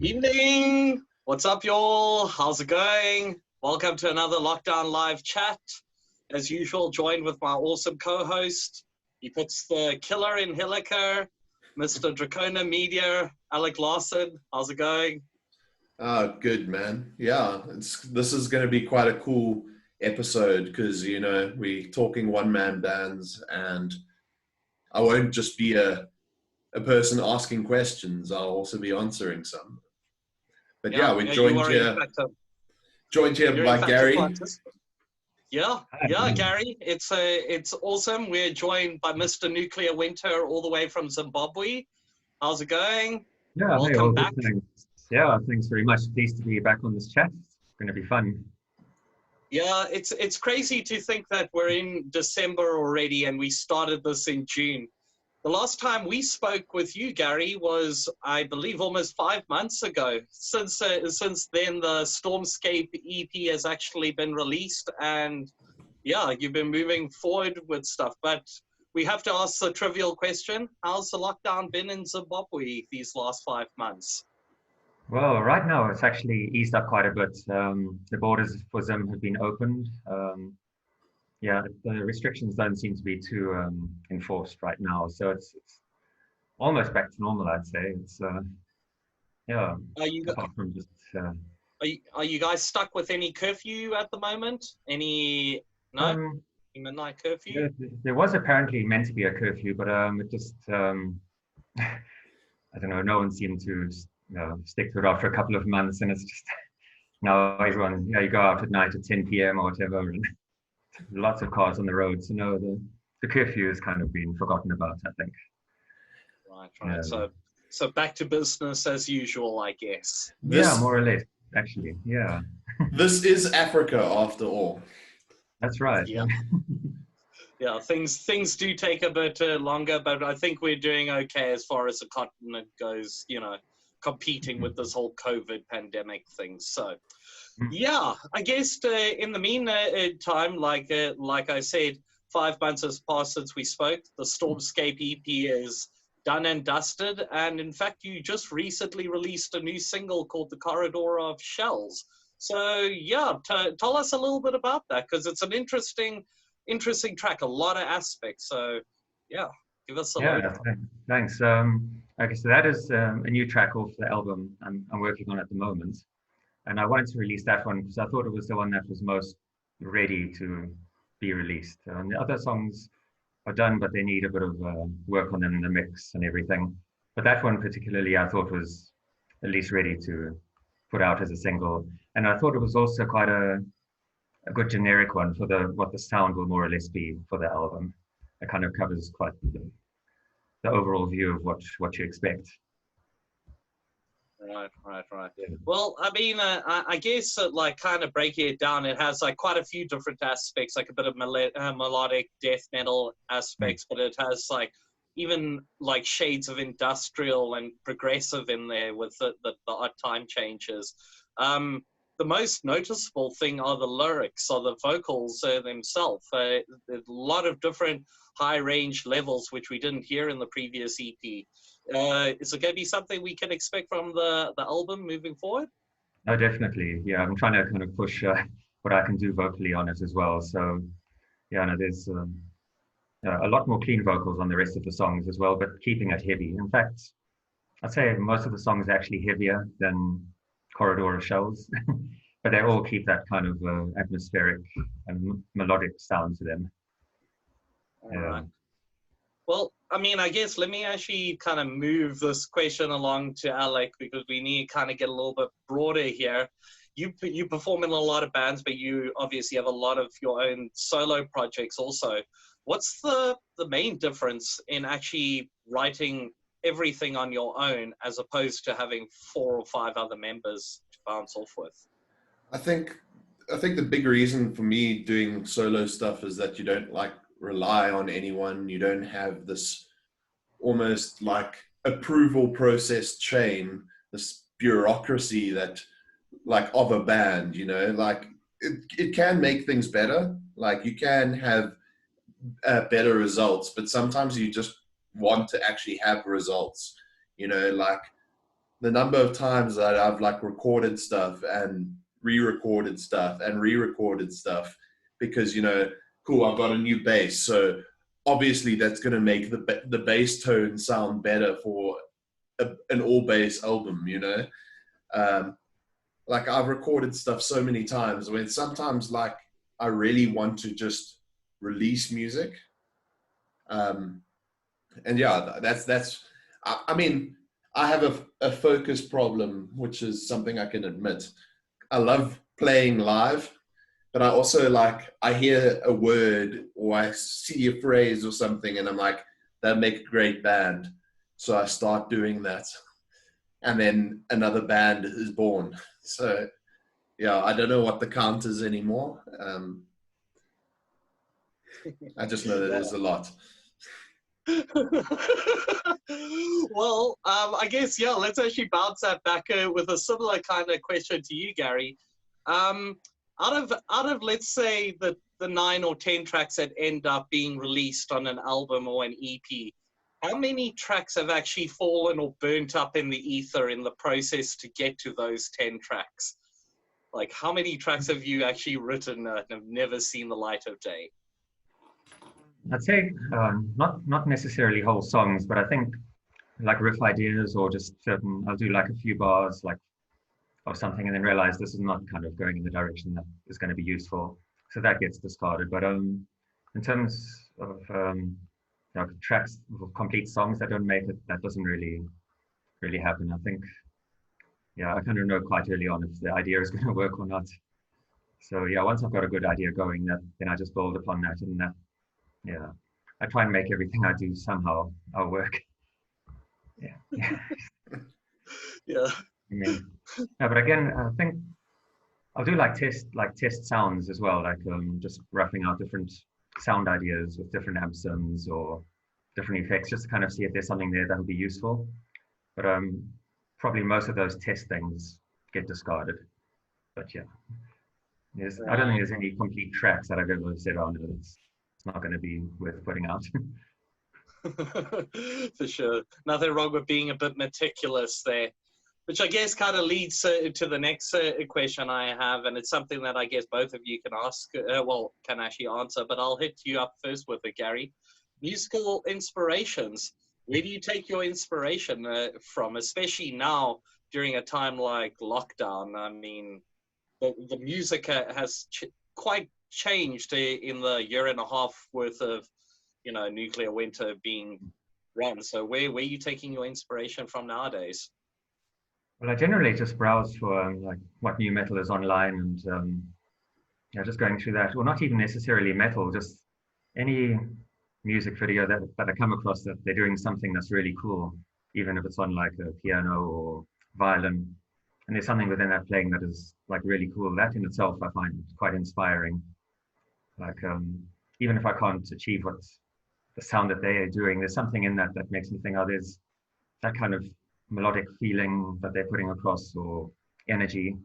Evening. What's up, y'all? How's it going? Welcome to another Lockdown Live chat. As usual, joined with my awesome co-host. He puts the killer in Hilliker, Mr. Draconem Media, Alec Larson. How's it going? Good, man. Yeah, this is going to be quite a cool episode because, we're talking one-man bands, and I won't just be a person asking questions. I'll also be answering some. But yeah, we're joined here by Gary. Yeah, Gary. It's awesome. We're joined by Mr. Nuclear Winter all the way from Zimbabwe. How's it going? Yeah, welcome back. Thanks. Yeah, thanks very much. Pleased to be back on this chat. It's going to be fun. Yeah, it's crazy to think that we're in December already and we started this in June. The last time we spoke with you, Gary, was, I believe, almost 5 months ago. Since then, the Stormscape EP has actually been released, and yeah, you've been moving forward with stuff. But we have to ask the trivial question: how's the lockdown been in Zimbabwe these last 5 months? Well, right now it's actually eased up quite a bit. The borders for Zim have been opened. Yeah, the restrictions don't seem to be too enforced right now, so it's almost back to normal, I'd say. It's yeah. Apart from just. Are you guys stuck with any curfew at the moment? Any midnight curfew? There was apparently meant to be a curfew, but it just I don't know. No one seemed to stick to it after a couple of months, and it's just now everyone you go out at night at 10 p.m. or whatever. And, lots of cars on the road, so no, the curfew has kind of been forgotten about, I think. Right. So back to business as usual, I guess. Yeah, more or less, actually. Yeah. This is Africa, after all. That's right. Yeah. Yeah, things do take a bit longer, but I think we're doing okay as far as the continent goes. Competing with this whole COVID pandemic thing. So. Yeah, I guess in the meantime, like I said, 5 months has passed since we spoke. The Stormscape EP is done and dusted, and in fact, you just recently released a new single called "The Corridor of Shells." So yeah, tell us a little bit about that, because it's an interesting track, a lot of aspects. So yeah, give us a look. Thanks. Okay, so that is a new track off the album I'm working on at the moment. And I wanted to release that one because I thought it was the one that was most ready to be released. The other songs are done, but they need a bit of work on them in the mix and everything. But that one particularly I thought was at least ready to put out as a single. And I thought it was also quite a good generic one for what the sound will more or less be for the album. It kind of covers quite the overall view of what you expect. Right. Well, I mean, I guess kind of breaking it down, it has like quite a few different aspects, like a bit of melodic death metal aspects, but it has like even like shades of industrial and progressive in there with the odd time changes. The most noticeable thing are the lyrics, or the vocals themselves. There's a lot of different high range levels, which we didn't hear in the previous EP. Is it going to be something we can expect from the album moving forward? Oh, definitely. Yeah, I'm trying to kind of push what I can do vocally on it as well. So, yeah, no, there's a lot more clean vocals on the rest of the songs as well, but keeping it heavy. In fact, I'd say most of the songs are actually heavier than Corridor of Shells, but they all keep that kind of atmospheric and melodic sound to them. All right. Well, I mean, I guess let me actually kind of move this question along to Alec, because we need to kind of get a little bit broader here. You perform in a lot of bands, but you obviously have a lot of your own solo projects also. What's the main difference in actually writing everything on your own as opposed to having 4 or 5 other members to bounce off with? I think the big reason for me doing solo stuff is that you don't rely on anyone. You don't have this almost like approval process chain, this bureaucracy that of a band, it can make things better. Like you can have better results, but sometimes you just want to actually have results, the number of times that I've like recorded stuff and re-recorded stuff and re-recorded stuff because, you know, cool, I've got a new bass. So obviously that's going to make the bass tone sound better for an all bass album, you know? Like I've recorded stuff so many times when sometimes like I really want to just release music. And yeah, I mean, I have a focus problem, which is something I can admit. I love playing live, but I also like, I hear a word or I see a phrase or something and I'm like, that'd make a great band. So I start doing that. And then another band is born. So yeah, I don't know what the count is anymore. I just know that there's a lot. Well, I guess, yeah, let's actually bounce that back with a similar kind of question to you, Gary. Out of let's say the 9 or 10 tracks that end up being released on an album or an EP, how many tracks have actually fallen or burnt up in the ether in the process to get to those 10 tracks? Like, how many tracks have you actually written and have never seen the light of day? I'd say not necessarily whole songs, but I think like riff ideas or just certain, I'll do like a few bars like of something and then realize this is not kind of going in the direction that is going to be useful. So that gets discarded. But in terms of you know, tracks, complete songs that don't make it, that doesn't really happen. I think, yeah, I kind of know quite early on if the idea is going to work or not. So yeah, once I've got a good idea going, then I just build upon that, and that, yeah, I try and make everything I do somehow I'll work. Yeah. Yeah. I mean, no, but again, I think I'll do like test sounds as well, like just roughing out different sound ideas with different amp sims or different effects, just to kind of see if there's something there that would be useful. But probably most of those test things get discarded. But yeah, I don't think there's any complete tracks that I've ever said, oh no, it's not going to be worth putting out. For sure. Nothing wrong with being a bit meticulous there. Which I guess kind of leads to the next question I have, and it's something that I guess both of you can ask, can actually answer, but I'll hit you up first with it, Gary. Musical inspirations. Where do you take your inspiration from, especially now during a time like lockdown? I mean, the music has quite changed in the year and a half worth of, you know, nuclear winter being run. So where are you taking your inspiration from nowadays? Well, I generally just browse for like what new metal is online and yeah, just going through that, or not even necessarily metal, just any music video that I come across that they're doing something that's really cool, even if it's on like a piano or violin, and there's something within that playing that is like really cool. That in itself I find quite inspiring. Like even if I can't achieve what the sound that they are doing, there's something in that that makes me think, oh, there's that kind of melodic feeling that they're putting across, or energy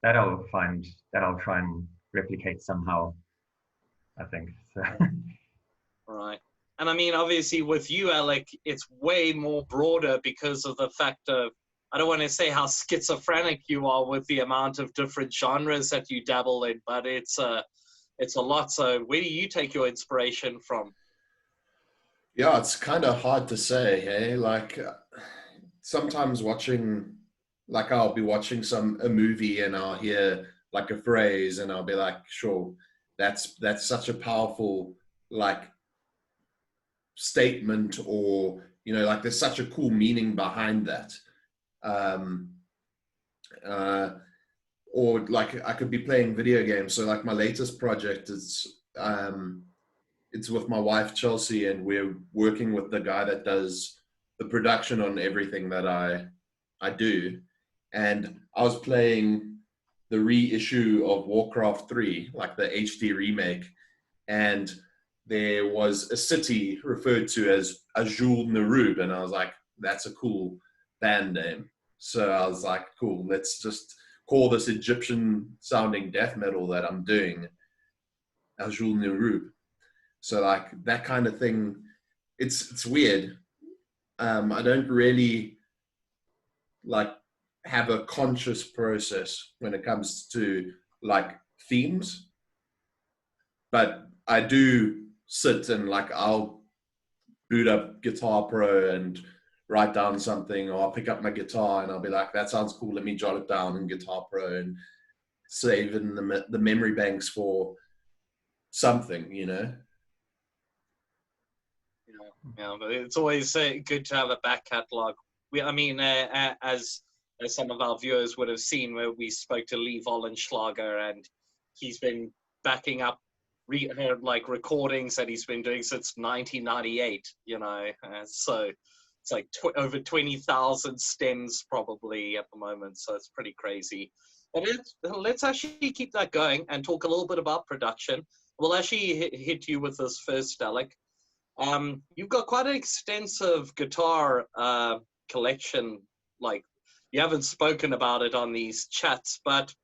that I'll try and replicate somehow, I think. So. Right. And I mean, obviously with you, Alec, it's way more broader because of the fact of, I don't want to say how schizophrenic you are with the amount of different genres that you dabble in, but it's a lot. So where do you take your inspiration from? Yeah, it's kind of hard to say, hey? Like sometimes watching, like I'll be watching a movie and I'll hear like a phrase and I'll be like, sure, that's such a powerful like statement, or, you know, like there's such a cool meaning behind that. Or like I could be playing video games. So like my latest project is, it's with my wife, Chelsea, and we're working with the guy that does the production on everything that I do. And I was playing the reissue of Warcraft 3, like the HD remake. And there was a city referred to as Azul Narub. And I was like, that's a cool band name. So I was like, cool, let's just call this Egyptian sounding death metal that I'm doing Azul Narub. So like that kind of thing, it's weird. I don't really like have a conscious process when it comes to like themes, but I do sit and like I'll boot up Guitar Pro and write down something, or I'll pick up my guitar and I'll be like, that sounds cool, let me jot it down in Guitar Pro and save in the memory banks for something, you know. Yeah, but it's always good to have a back catalog. As some of our viewers would have seen, where we spoke to Lee Vollenschlager, and he's been backing up like recordings that he's been doing since 1998. You know, so it's like over 20,000 stems probably at the moment. So it's pretty crazy. But let's actually keep that going and talk a little bit about production. We'll actually hit you with this first, Alec. You've got quite an extensive guitar collection. Like, you haven't spoken about it on these chats, but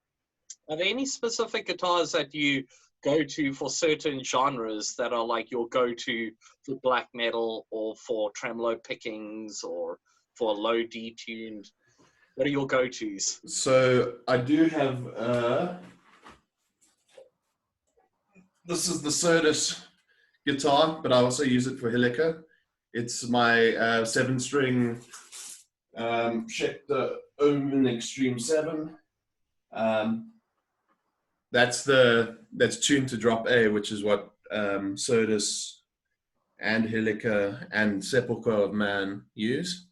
are there any specific guitars that you go to for certain genres that are like your go-to for black metal, or for tremolo pickings, or for low detuned? What are your go-tos? So I do have this is the Sonus guitar, but I also use it for Helica. It's my 7-string Schecter Omen Extreme 7. That's tuned to drop A, which is what Sonus and Helica and Sepulchre of Man use.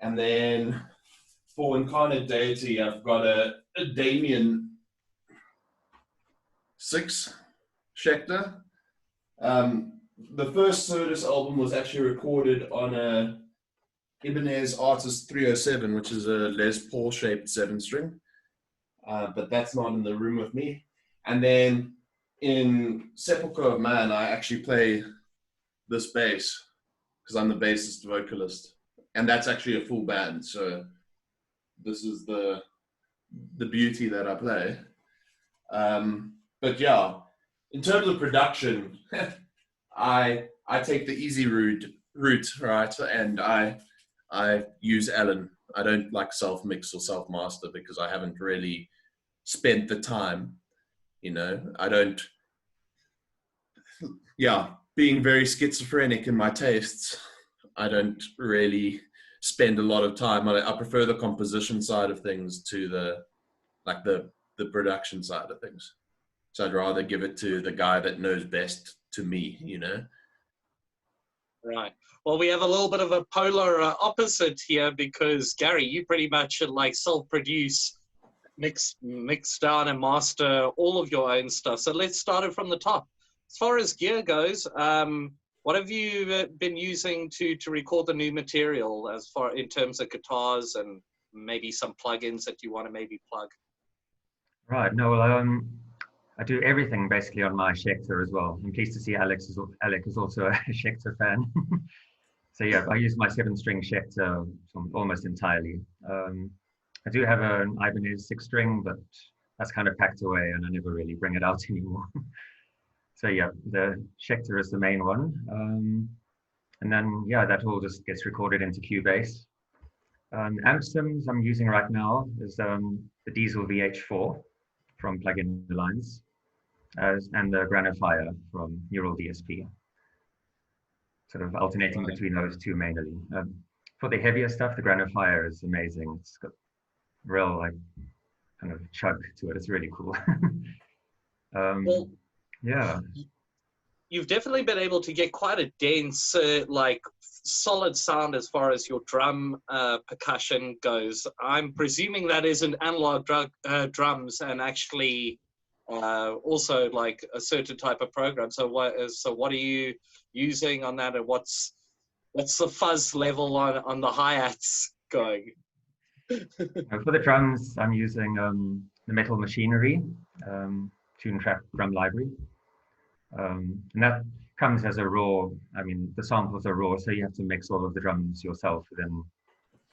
And then for Incarnate Deity, I've got a Damien 6 Schecter. The first Sonus album was actually recorded on a Ibanez Artist 307, which is a Les Paul shaped 7-string, but that's not in the room with me. And then in Sepulchre of Man, I actually play this bass because I'm the bassist vocalist, and that's actually a full band. So this is the beauty that I play. But yeah, in terms of production, I take the easy route, right? And I use Alan. I don't like self-mix or self-master because I haven't really spent the time, you know. I don't, yeah, being very schizophrenic in my tastes, I don't really spend a lot of time on it. I prefer the composition side of things to the production side of things. So I'd rather give it to the guy that knows best to me, you know. Right. Well, we have a little bit of a polar opposite here, because Gary, you pretty much like self-produce, mix down and master all of your own stuff. So let's start it from the top. As far as gear goes, what have you been using to record the new material, as far in terms of guitars and maybe some plugins that you want to maybe plug? Right. No, well, I do everything basically on my Schecter as well. I'm pleased to see Alec is also a Schecter fan. So yeah, I use my 7-string Schecter almost entirely. I do have an Ibanez 6-string, but that's kind of packed away and I never really bring it out anymore. So yeah, the Schecter is the main one. And then, yeah, that all just gets recorded into Cubase. Amp sims I'm using right now is the Diesel VH4 from Plugin Alliance, and the Granifier from Neural DSP. Sort of alternating between those two mainly. For the heavier stuff, the Granifier is amazing. It's got real like kind of chug to it. It's really cool. Well, yeah. You've definitely been able to get quite a dense, like solid sound as far as your drum percussion goes. I'm presuming that isn't analog drums, and actually also like a certain type of program. So what are you using on that, and what's the fuzz level on the hi-hats going? For the drums, I'm using the Metal Machinery tune track drum library. And that comes as a raw, I mean, the samples are raw, so you have to mix all of the drums yourself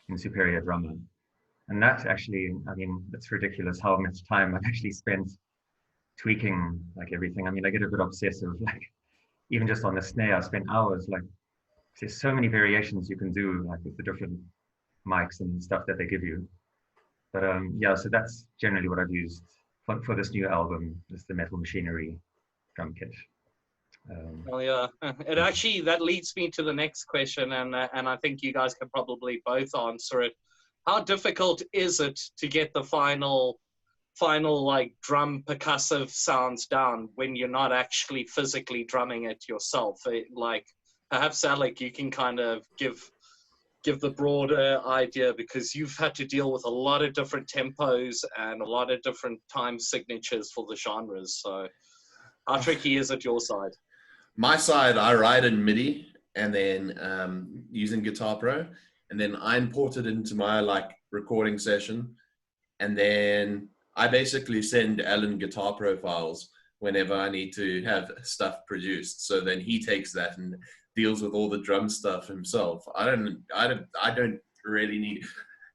in Superior Drummer. And that actually, I mean, it's ridiculous how much time I've actually spent tweaking like everything. I mean, I get a bit obsessive, like even just on the snare, I spent hours, like there's so many variations you can do, like with the different mics and stuff that they give you. But yeah, so that's generally what I've used for this new album, is the Metal Machinery drum kit. Well, yeah, it actually, that leads me to the next question, and I think you guys can probably both answer it. How difficult is it to get the final like drum percussive sounds down when you're not actually physically drumming it yourself? Like, perhaps Alec, you can kind of give the broader idea, because you've had to deal with a lot of different tempos and a lot of different time signatures for the genres. So how tricky is it your side? My side, I write in MIDI and then using Guitar Pro, and then I import it into my like recording session, and then I basically send Alan Guitar Pro files whenever I need to have stuff produced. So then he takes that and deals with all the drum stuff himself. I don't really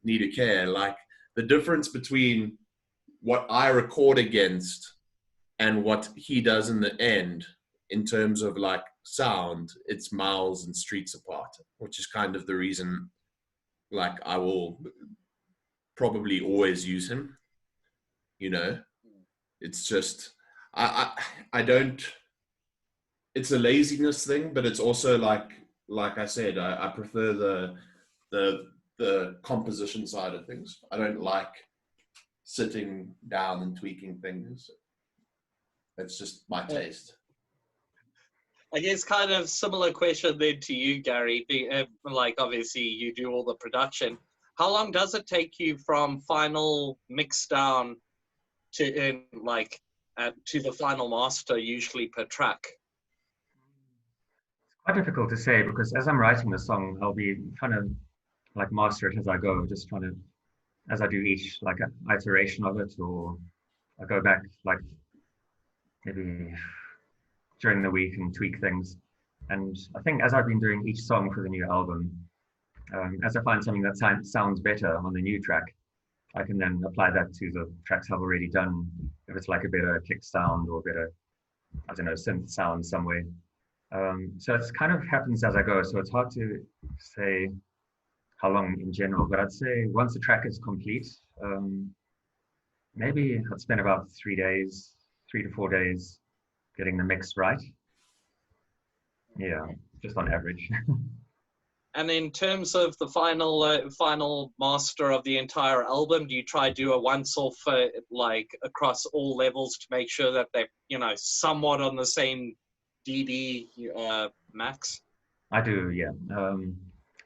need to care. Like, the difference between what I record against and what he does in the end, in terms of like sound, it's miles and streets apart, which is kind of the reason like I will probably always use him. You know, it's just, I don't, it's a laziness thing, but it's also like I said, I prefer the composition side of things. I don't like sitting down and tweaking things. It's just my taste. I guess kind of similar question then to you, Gary. Like, obviously you do all the production. How long does it take you from final mix down to to the final master, usually per track? It's quite difficult to say, because as I'm writing the song, I'll be trying to like master it as I go, just trying to, as I do each like iteration of it, or I go back like maybe during the week and tweak things. And I think as I've been doing each song for the new album, as I find something that sounds better on the new track, I can then apply that to the tracks I've already done. If it's like a better kick sound or better, I don't know, synth sound some way. So it's kind of happens as I go. So it's hard to say how long in general, but I'd say once the track is complete, maybe I'd spend about 3 to 4 days getting the mix right. Yeah, just on average. And in terms of the final master of the entire album, do you try to do a once-off like across all levels to make sure that they're, you know, somewhat on the same dB max? I do, yeah.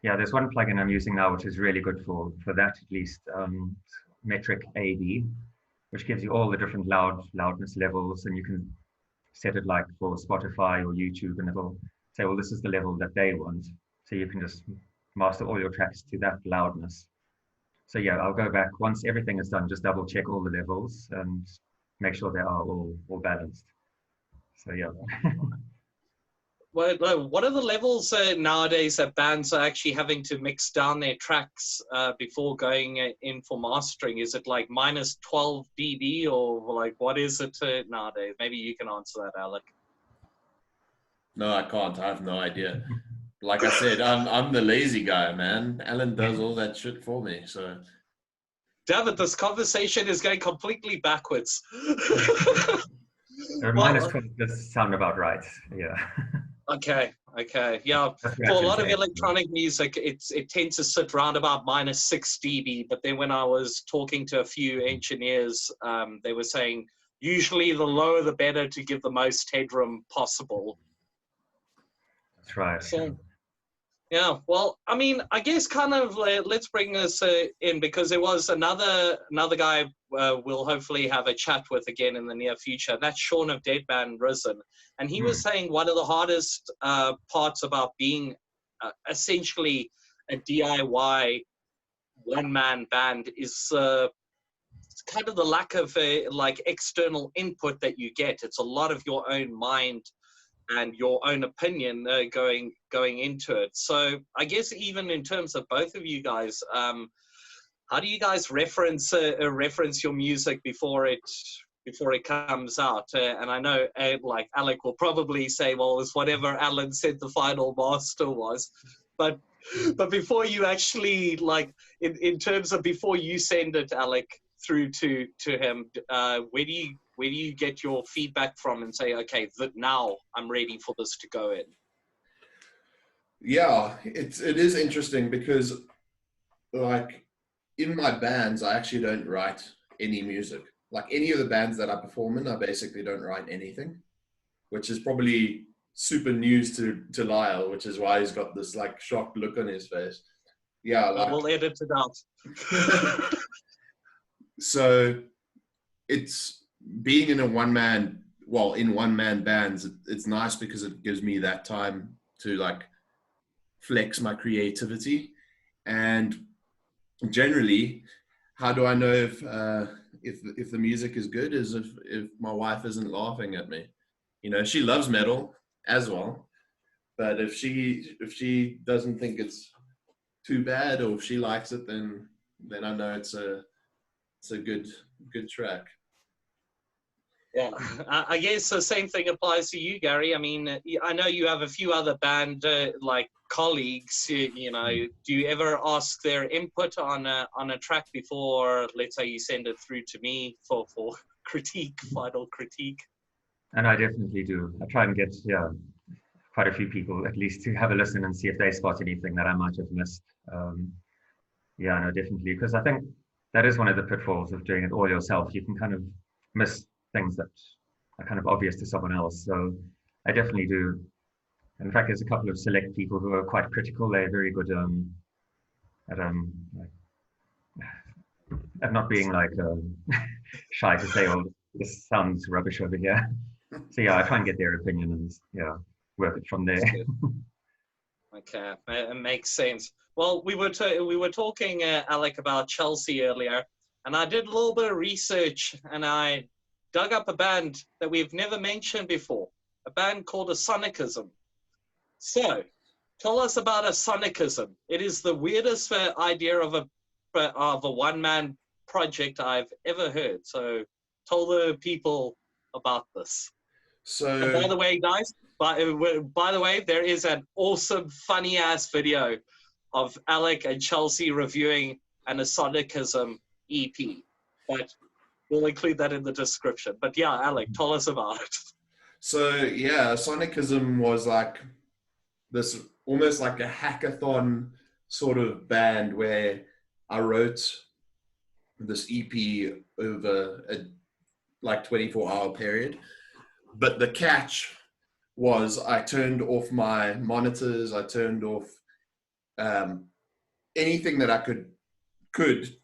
Yeah, there's one plugin I'm using now which is really good for that, at least, metric AD, which gives you all the different loudness levels, and you can set it like for Spotify or YouTube, and it'll say, well, this is the level that they want. So you can just master all your tracks to that loudness. So yeah, I'll go back once everything is done, just double check all the levels and make sure they are all balanced. So yeah. Well, what are the levels nowadays that bands are actually having to mix down their tracks before going in for mastering? Is it like minus 12 dB, or like what is it nowadays? Maybe you can answer that, Alec. No, I can't. I have no idea. Like I said, I'm the lazy guy, man. Alan does all that shit for me. So, damn it, this conversation is going completely backwards. Minus 12 does sound about right. Yeah. Okay. Yeah. For a lot of electronic music, it tends to sit around about minus 6 dB. But then when I was talking to a few engineers, they were saying usually the lower the better to give the most headroom possible. That's right. So, yeah, well, I mean, I guess kind of let's bring this in, because there was another guy we'll hopefully have a chat with again in the near future. That's Sean of Deadman Risen. And he was saying one of the hardest parts about being essentially a DIY one-man band is kind of the lack of like external input that you get. It's a lot of your own mind and your own opinion going into it. So I guess even in terms of both of you guys, how do you guys reference your music before it comes out? And I know like Alec will probably say, well, it's whatever Alan said the final master was. But But before you actually, like, in terms of before you send it, Alec, through to him, where do you get your feedback from and say, okay, now I'm ready for this to go in? Yeah, it is interesting because, like, in my bands, I actually don't write any music. Like, any of the bands that I perform in, I basically don't write anything, which is probably super news to Lyle, which is why he's got this, like, shocked look on his face. Yeah, like, We'll edit it out. So it's being in in one-man bands, it's nice because it gives me that time to, like, flex my creativity. And generally, how do I know if the music is good? Is if my wife isn't laughing at me. You know, she loves metal as well, but if she doesn't think it's too bad, or if she likes it, then I know it's a good track. Yeah, I guess the same thing applies to you, Gary. I mean, I know you have a few other band like colleagues. You know, do you ever ask their input on a track before, let's say, you send it through to me for final critique? And I definitely do. I try and get quite a few people at least to have a listen and see if they spot anything that I might have missed. Yeah, no, definitely, because I think that is one of the pitfalls of doing it all yourself. You can kind of miss things that are kind of obvious to someone else. So I definitely do. In fact, there's a couple of select people who are quite critical. They're very good at not being like shy to say, "Oh, this sounds rubbish over here." So yeah, I try and get their opinion and work it from there. Okay, it makes sense. Well, we were talking, Alec, about Chelsea earlier, and I did a little bit of research, and I dug up a band that we've never mentioned before, a band called Asonicism. So, tell us about Asonicism. It is the weirdest idea of a one-man project I've ever heard. So, tell the people about this. So, and by the way, guys, by the way, there is an awesome, funny-ass video of Alec and Chelsea reviewing an Asonicism EP. But we'll include that in the description. But yeah, Alec, tell us about it. So yeah, Asonicism was like this, almost like a hackathon sort of band where I wrote this EP over a 24-hour period. But the catch was I turned off my monitors, I turned off anything that I could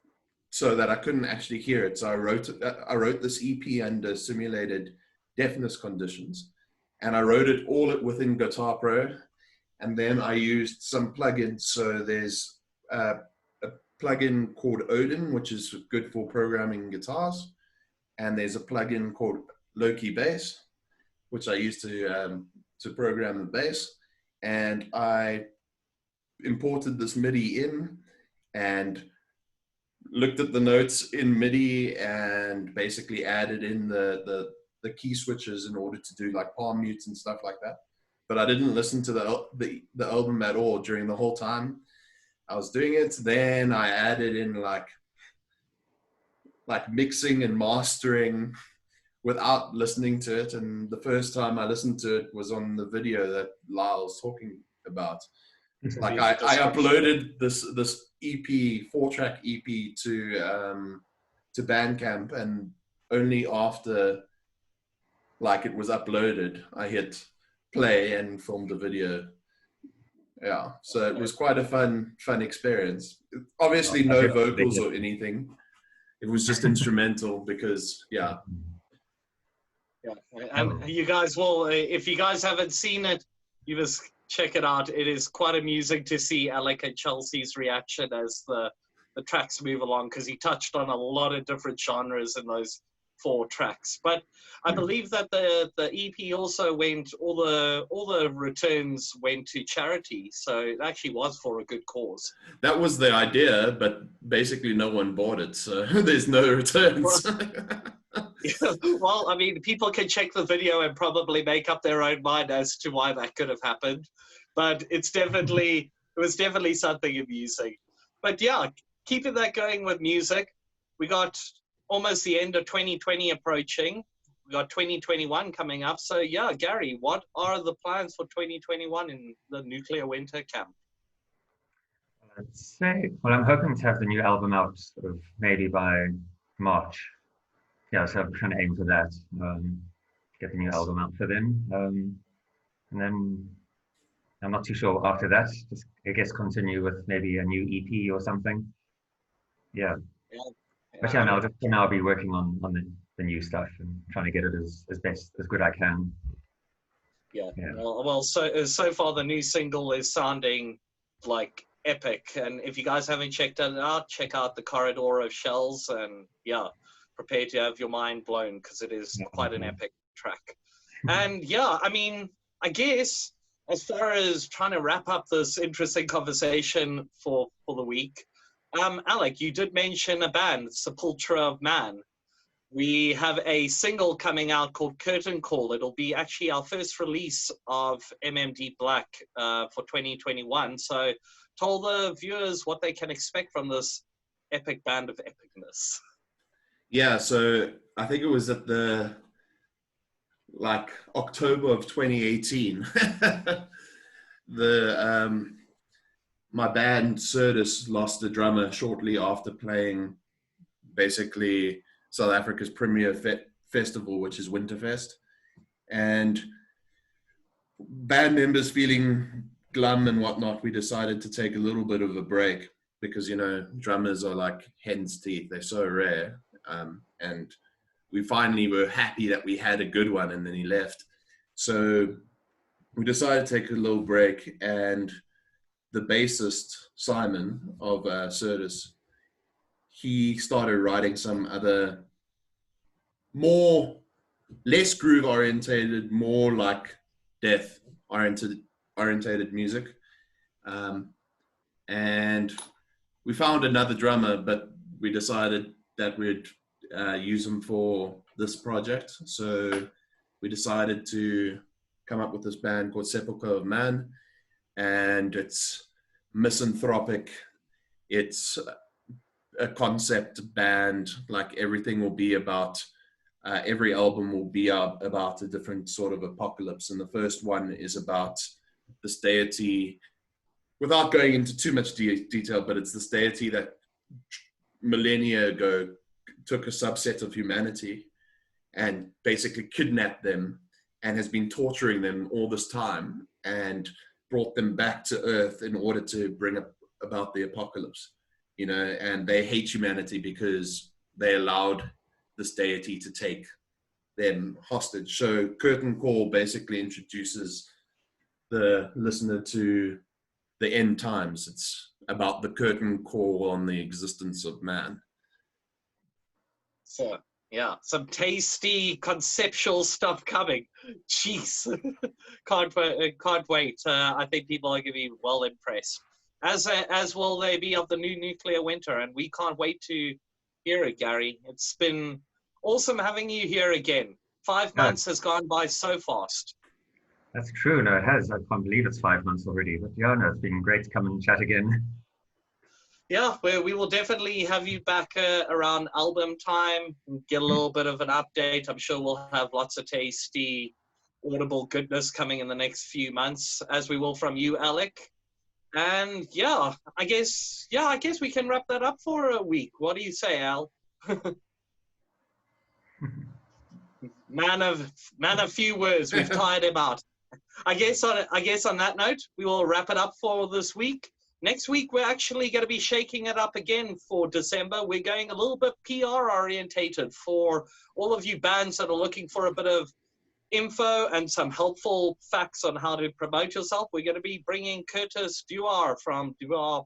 so that I couldn't actually hear it. So I wrote this EP under simulated deafness conditions, and I wrote it all within Guitar Pro, and then I used some plugins. So there's a plugin called Odin, which is good for programming guitars, and there's a plugin called Low-Key Bass, which I used to program the bass, and I imported this MIDI in and looked at the notes in MIDI and basically added in the key switches in order to do like palm mutes and stuff like that. But I didn't listen to the album at all during the whole time I was doing it. Then I added in like mixing and mastering without listening to it. And the first time I listened to it was on the video that Lyle's talking about. Like I uploaded this EP, 4-track EP to Bandcamp, and only after like it was uploaded, I hit play and filmed a video. Yeah, so it was quite a fun experience. Obviously, no vocals or anything. It was just instrumental because, yeah. And you guys will, if you guys haven't seen it, you must check it out. It is quite amusing to see Alec and Chelsea's reaction as the tracks move along, because he touched on a lot of different genres in those 4 tracks. But I believe that the EP also went, all the returns went to charity, so it actually was for a good cause. That was the idea, but basically no one bought it, so there's no returns. Well, I mean, people can check the video and probably make up their own mind as to why that could have happened, but it's definitely was definitely something amusing. But yeah, keeping that going with music. We got almost the end of 2020 approaching. We got 2021 coming up. So yeah, Gary, what are the plans for 2021 in the Nuclear Winter camp? Let's say, well, I'm hoping to have the new album out sort of maybe by March. Yeah, so I'm trying to aim for that. Get the new album out for then. And then I'm not too sure after that. Just, I guess, continue with maybe a new EP or something. Yeah. But yeah, no, just for now I'll be working on the new stuff and trying to get it as good I can. Yeah. Well, so far the new single is sounding like epic, and if you guys haven't checked it out, check out The Corridor of Shells, and yeah, prepare to have your mind blown, because it is quite an epic track. And yeah, I mean, I guess as far as trying to wrap up this interesting conversation for the week, Alec, you did mention a band, Sepultura of Man. We have a single coming out called Curtain Call. It'll be actually our first release of MMD Black for 2021. So tell the viewers what they can expect from this epic band of epicness. Yeah, so I think it was at the October of 2018. My band Sonus lost a drummer shortly after playing basically South Africa's premier festival, which is Winterfest, and band members feeling glum and whatnot, we decided to take a little bit of a break, because, you know, drummers are like hen's teeth, they're so rare, and we finally were happy that we had a good one, and then he left. So we decided to take a little break, and the bassist Simon of Sonus, he started writing some other less groove orientated, more like death orientated music, and we found another drummer, but we decided that we'd use him for this project. So we decided to come up with this band called Sepultura of Man, and it's misanthropic. It's a concept band. Like, everything will be about, every album will be about a different sort of apocalypse. And the first one is about this deity, without going into too much detail, but it's this deity that millennia ago took a subset of humanity and basically kidnapped them and has been torturing them all this time and brought them back to Earth in order to bring about the apocalypse, you know, and they hate humanity because they allowed this deity to take them hostage. So Curtain Call basically introduces the listener to the end times. It's about the curtain call on the existence of man. So yeah, some tasty conceptual stuff coming. Jeez, can't wait. I think people are going to be well impressed, as will they be of the new Nuclear Winter, and we can't wait to hear it, Gary. It's been awesome having you here again. 5 months has gone by so fast. That's true. No, it has. I can't believe it's 5 months already. But yeah, no, it's been great to come and chat again. Yeah, we will definitely have you back around album time, get a little bit of an update. I'm sure we'll have lots of tasty, audible goodness coming in the next few months, as we will from you, Alec. And yeah, I guess we can wrap that up for a week. What do you say, Al? Man of few words. We've tired him out. I guess on that note, we will wrap it up for this week. Next week, we're actually going to be shaking it up again for December. We're going a little bit PR orientated for all of you bands that are looking for a bit of info and some helpful facts on how to promote yourself. We're going to be bringing Curtis Duar from Duar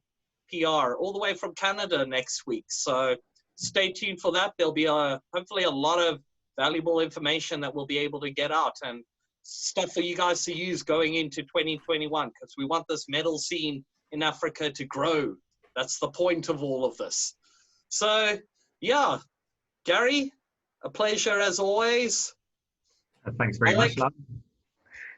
PR all the way from Canada next week. So stay tuned for that. There'll be hopefully a lot of valuable information that we'll be able to get out and stuff for you guys to use going into 2021, because we want this metal scene in Africa to grow. That's the point of all of this. So yeah, Gary, a pleasure as always. Thanks very much, Lyle.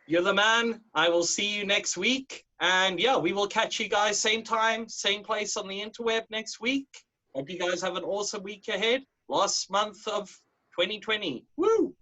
You're the man. I will see you next week. And yeah, we will catch you guys same time, same place on the interweb next week. Hope you guys have an awesome week ahead. Last month of 2020. Woo!